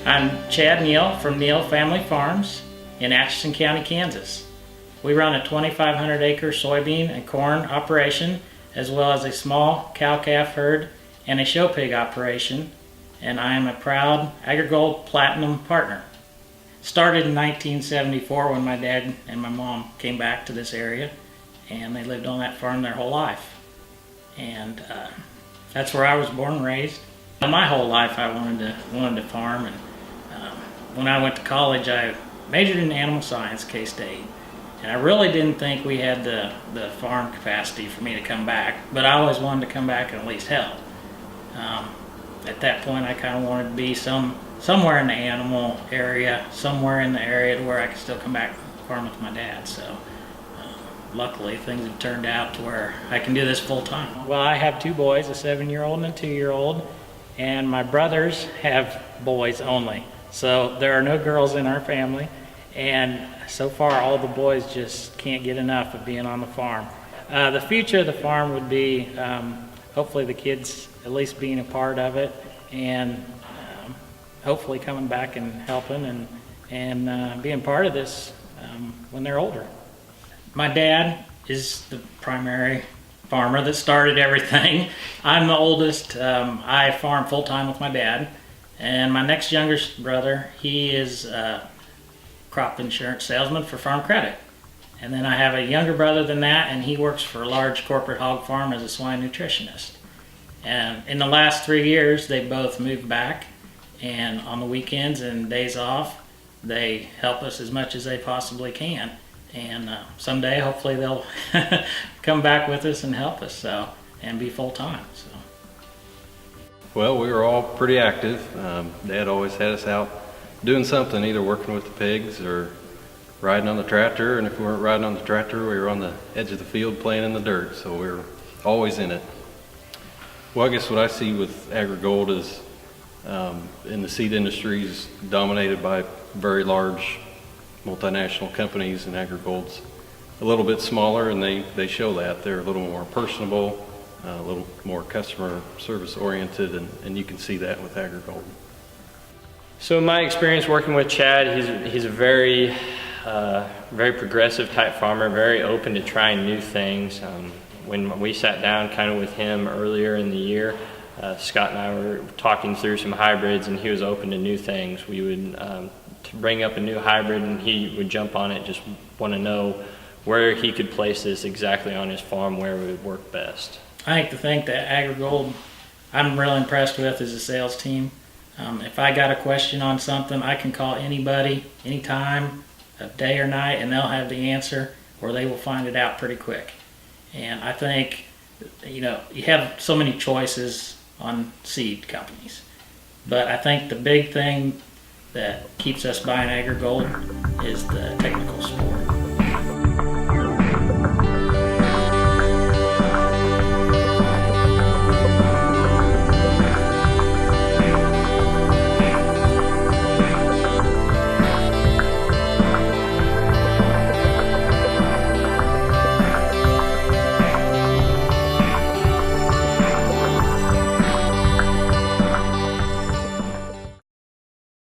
I'm Chad Neill from Neill Family Farms in Atchison County, Kansas. We run a 2,500 acre soybean and corn operation, as well as a small cow-calf herd and a show pig operation, and I am a proud AgriGold Platinum partner. Started in 1974 when my dad and my mom came back to this area, and they lived on that farm their whole life. And that's where I was born and raised. My whole life I wanted to farm, and when I went to college I majored in animal science, K-State, and I really didn't think we had the farm capacity for me to come back, but I always wanted to come back and at least help. At that point I kind of wanted to be somewhere in the animal area, somewhere in the area to where I could still come back and farm with my dad. So luckily things have turned out to where I can do this full time. Well, I have two boys, a 7-year-old and a 2-year-old, and my brothers have boys only. So there are no girls in our family, and so far all the boys just can't get enough of being on the farm. The future of the farm would be hopefully the kids at least being a part of it, and hopefully coming back and helping and being part of this when they're older. My dad is the primary farmer that started everything. I'm the oldest. I farm full-time with my dad, and my next youngest brother, he is a crop insurance salesman for Farm Credit. And then I have a younger brother than that, and he works for a large corporate hog farm as a swine nutritionist. And in the last 3 years, they both moved back, and on the weekends and days off, they help us as much as they possibly can. And someday, hopefully, they'll come back with us and help us, and be full-time. So. Well, we were all pretty active. Dad always had us out doing something, either working with the pigs or riding on the tractor. And if we weren't riding on the tractor, we were on the edge of the field playing in the dirt. So we were always in it. Well, I guess what I see with AgriGold is in the seed industry is dominated by very large multinational companies, and AgriGold's a little bit smaller, and they show that. They're a little more personable, a little more customer service oriented, and you can see that with AgriGold. So in my experience working with Chad, he's a very progressive type farmer, very open to trying new things. When we sat down kind of with him earlier in the year, Scott and I were talking through some hybrids, and he was open to new things. We would to bring up a new hybrid, and he would jump on it, just want to know where he could place this exactly on his farm, where it would work best. I think the thing that AgriGold I'm really impressed with is the sales team. If I got a question on something, I can call anybody, anytime, day or night, and they'll have the answer, or they will find it out pretty quick. And I think, you have so many choices on seed companies, but I think the big thing that keeps us buying AgriGold is the technical support.